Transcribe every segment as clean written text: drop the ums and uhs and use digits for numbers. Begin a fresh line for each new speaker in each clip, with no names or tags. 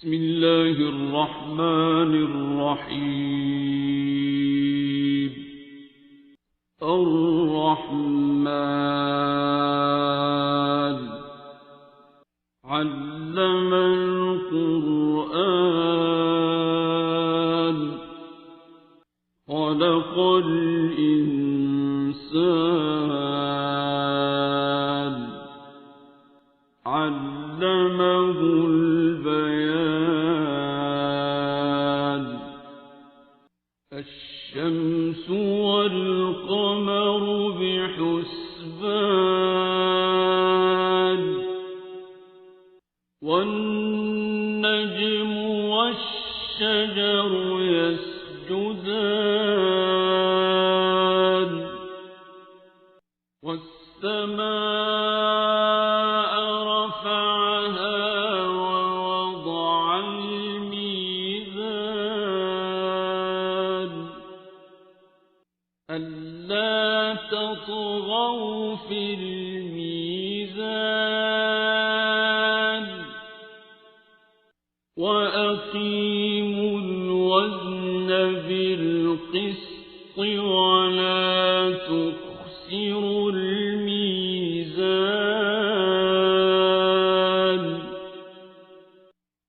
بسم الله الرحمن الرحيم. الرحمن علم القرآن خلق الإنسان علمه البيان. الشمس والقمر بحسبان والنجم والشجر يسجدان والسماء رفعها ووضع الميزان ألا تطغوا في الميزان وأقيموا الوزن بالقسط ولا تخسروا الميزان.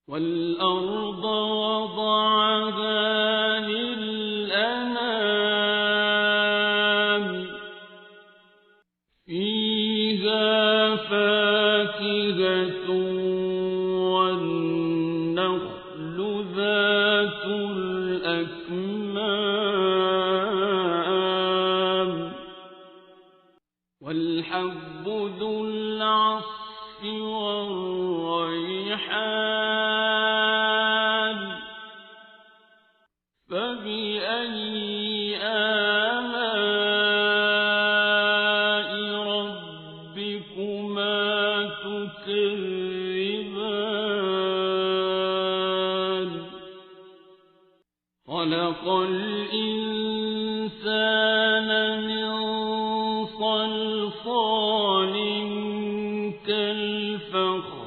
والأرض وضعها للأنام فيها فاكهة والنخل ذات الأكمام والحب ذو العصف والريحان فبأي آلاء ربكما تكذبان. خلق الإنسان من صلصال كالفخار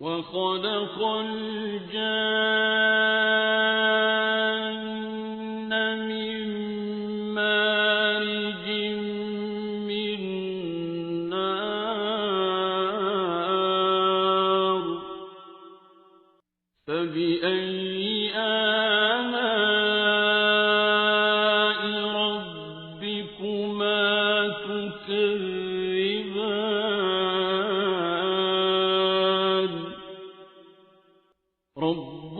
وخلق الجان من مارج من نار فبأي آلاء ربكما تكذبان. رب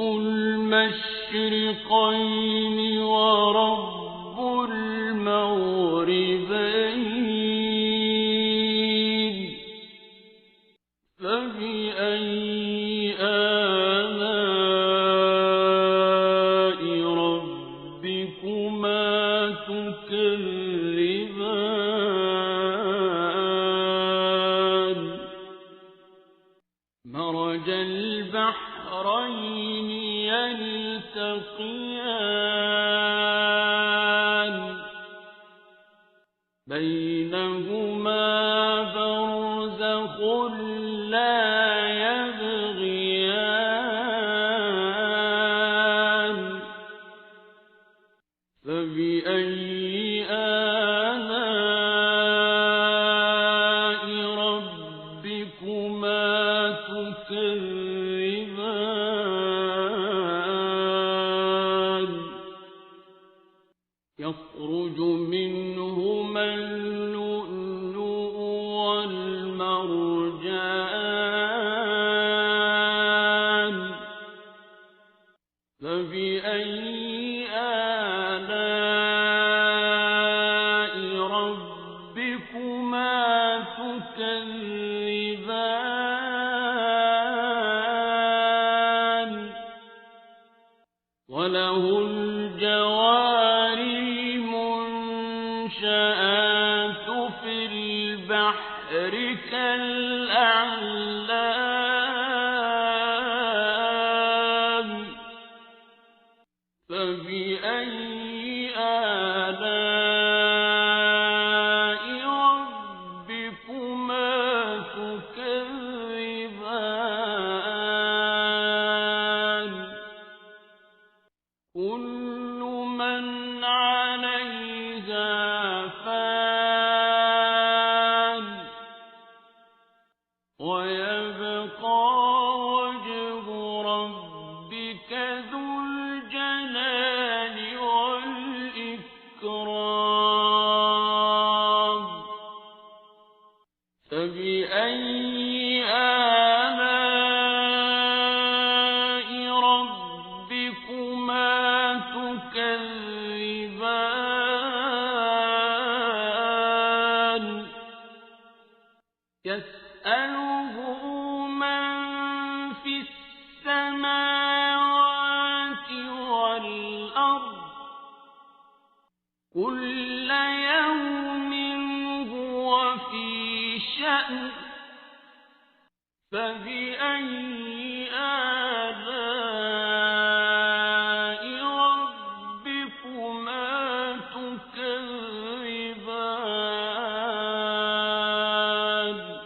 المشرقين ورب المغربين فبأي آلاء ربكما تكذبان. مرج البحرين يلتقيان بينهما برزخ لا يبغيان فبأي آلاء ربكما تكذبان. يخرج منهما اللؤلؤ والمرجان فبأي آلاء ربكما تكذبان. وله الجوار المنشآت في البحر كالأعلام فبأي آلاء ربكما تكذبان. ويبقى وجه ربك ذو الجلال والإكرام فبأي آلاء ربكما تكذبان يسأله من في السماوات والأرض كل يوم هو في شأن فبأي آلاء ربكما تكذبان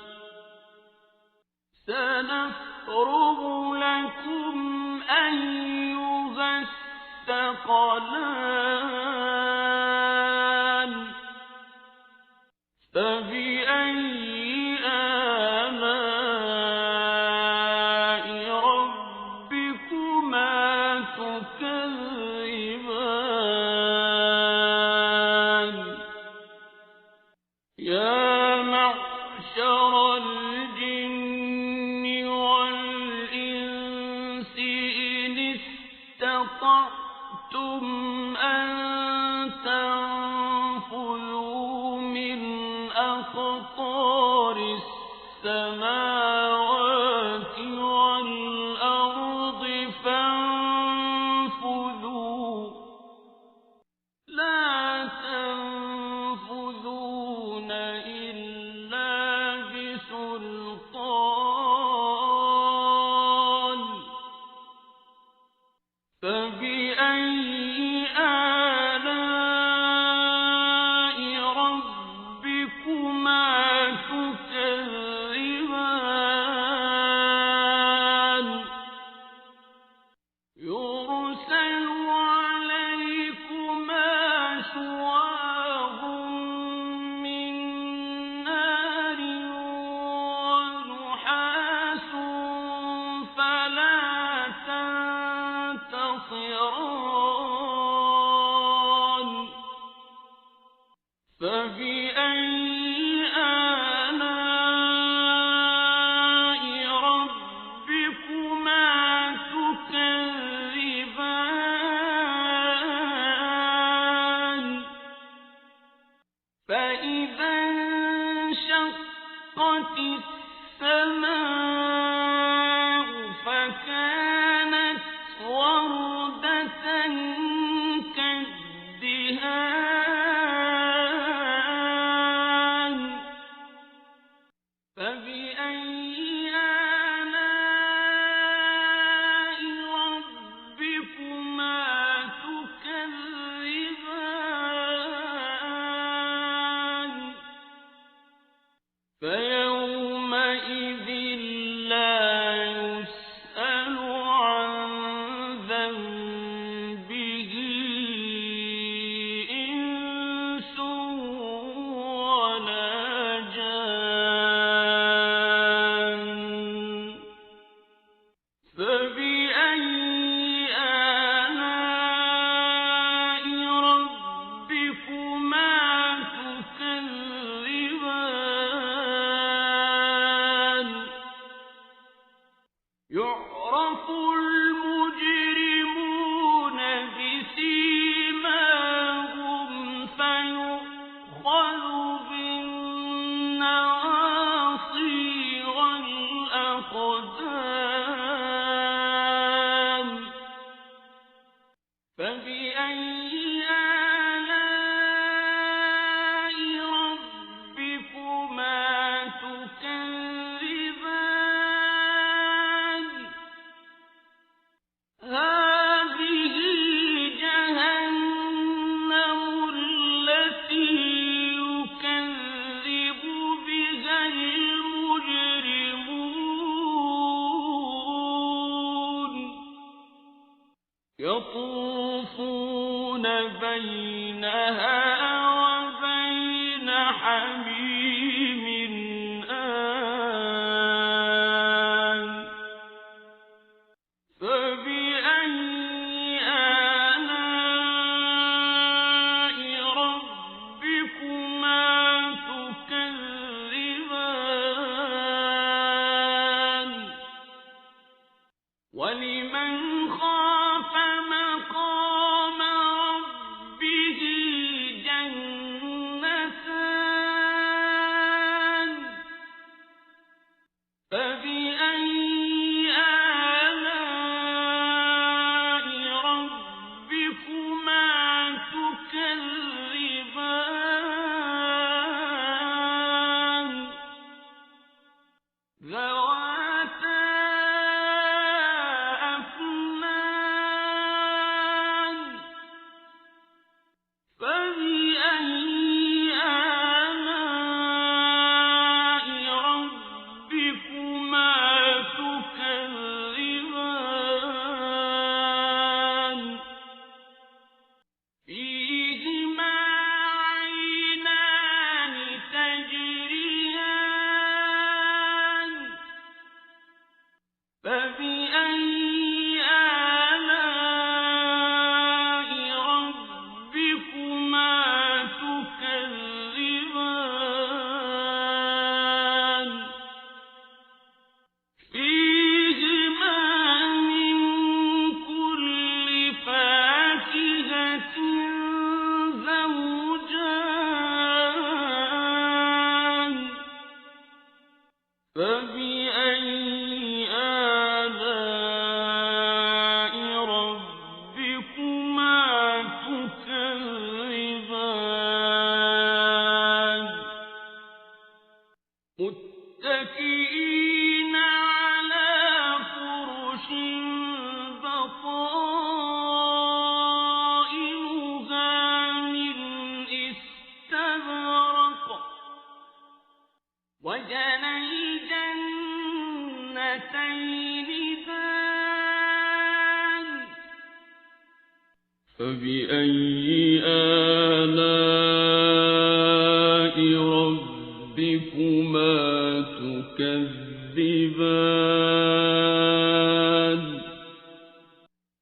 سنفرغ لكم أيها الثقلان فبأي آلاء ربكما تكذبان يا معشر الجن والإنس إن استطعتم أن تنفذوا من أقطار السماوات والأرض فانفذوا لا تنفذون إلا بسلطان فبأي آلاء ربكما تكذبان يرسل عليكما شواظ من نار ونحاس فلا تنتصران فبأي آلاء ربكما تكذبان فإذا انشقت السماء فكانت وردة كالدهان فبأي آلاء ربكما تكذبان فيومئذ لا يسأل عن ذنبه إنس ولا جان فبأي آلاء ربكما تكذبان يعرف المجرمون بسيماهم فيؤخذ بالنواصي والأقدام فبأي آلاء ربكما تكذبان هذه جهنم التي يكذب بها المجرمون يطوفون بينها وبين حميم آن وَلِمَنْ خَافَ مَقَامَ رَبِّهِ جَنَّتَانِ فَبِأَيِّ آلَاءِ رَبِّكُمَا تُكَذِّبَانِ ذَوَاتَا أَفْنَانٍ فَبِأَيِّ آلَاءِ رَبِّكُمَا تُكَذِّبَانِ فِيهِمَا عَيْنَانِ تَجْرِيَانِ فَبِأَيِّ آلَاءِ رَبِّكُمَا تُكَذِّبَانِ فِيهِمَا مِن كُلِّ فَاكِهَةٍ زَوْجَانِ فَبِأَيِّ آلَاءِ رَبِّكُمَا تُكَذِّبَانِ مُتَّكِئِينَ عَلَى فُرُشٍ بَطَائِنُهَا مِنْ إِسْتَبْرَقٍ وَجَنَى الْجَنَّتَيْنِ دَانٍ فَبِأَيِّ آلَاءِ رَبِّكُمَا تُكَذِّبَانِ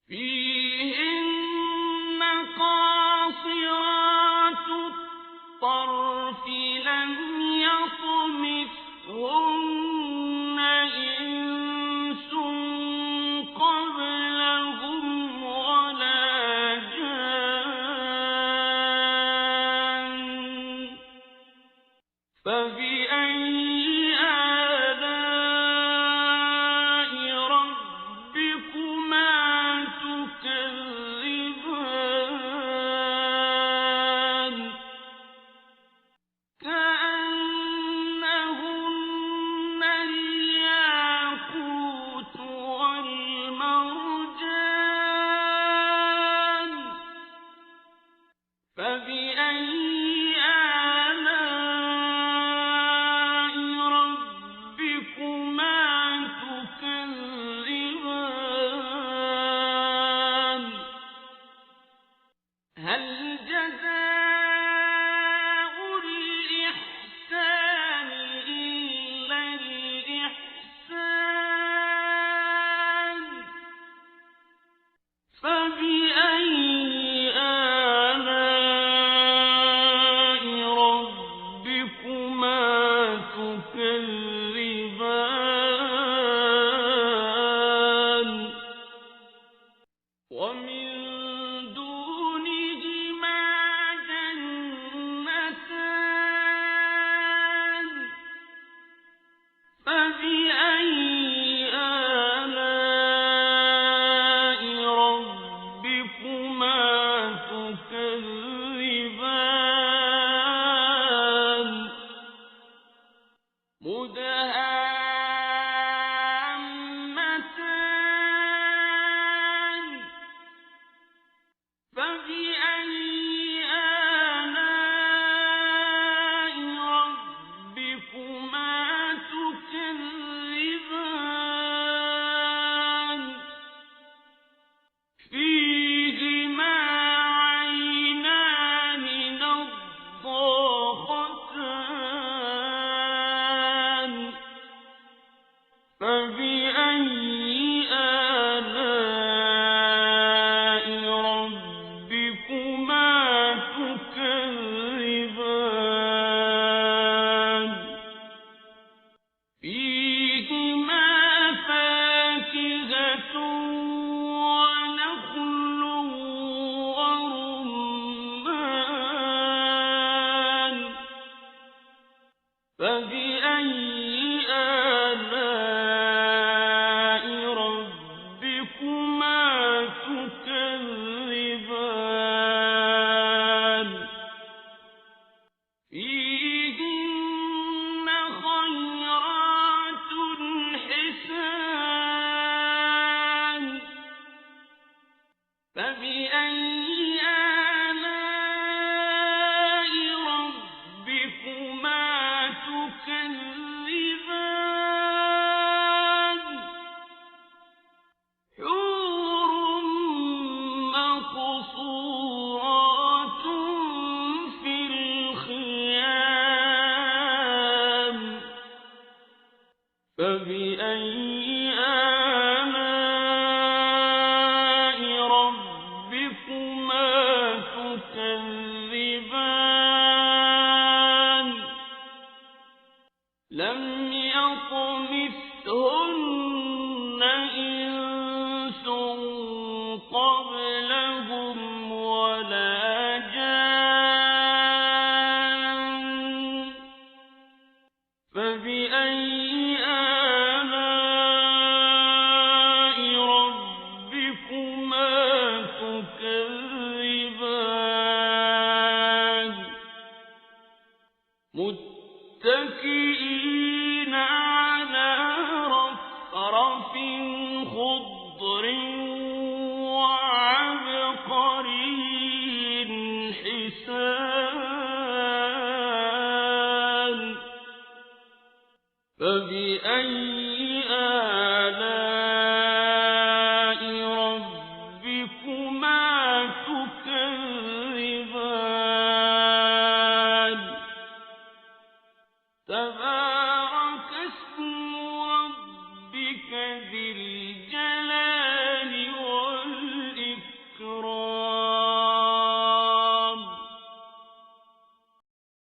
فِيهِنَّ قَاصِرَاتُ الطَّرْفِ لَمْ يَطْمِثْهُنَّ إِنسٌ قَبْلَهُمْ وَلَا جَانٌّ فَبِأَيِّ آلَاءِ رَبِّكُمَا تُكَذِّبَانِ كَأَنَّهُنَّ الْيَاقُوتُ وَالْمَرْجَانُ فَبِأَيِّ آلَاءِ رَبِّكُمَا تُكَذِّبَانِ هَلْ جَزَاءُ الْإِحْسَانِ إِلَّا الْإِحْسَانُ فَبِأَيِّ آلَاءِ رَبِّكُمَا تُكَذِّبَانِ وَمِن دُونِهِمَا جَنَّتَانِ فَبِأَيِّ آلَاءِ رَبِّكُمَا تُكَذِّبَانِ مُدْهَامَّتَانِ فَبِأَيِّ آلَاءِ رَبِّكُمَا تُكَذِّبَانِ فِيهِمَا عَيْنَانِ نَضَّاخَتَانِ فَبِأَيِّ آلَاءِ رَبِّكُمَا تُكَذِّبَانِ فِيهِمَا فَاكِهَةٌ ونخل ورمان فبأي آلاء ربكما تكذبان فيهن خيرات حسان فبأي آلاء ربكما تكذبان حور مقصورات في الخيام فبأي آلاء ربكما تكذبان لم يطمثهن إنس قبلهم ولا جان فبأي آلاء ربكما تكذبان متكئين على رفرف خضر وعبقري حسان فبأي آلاء ربكما تكذبان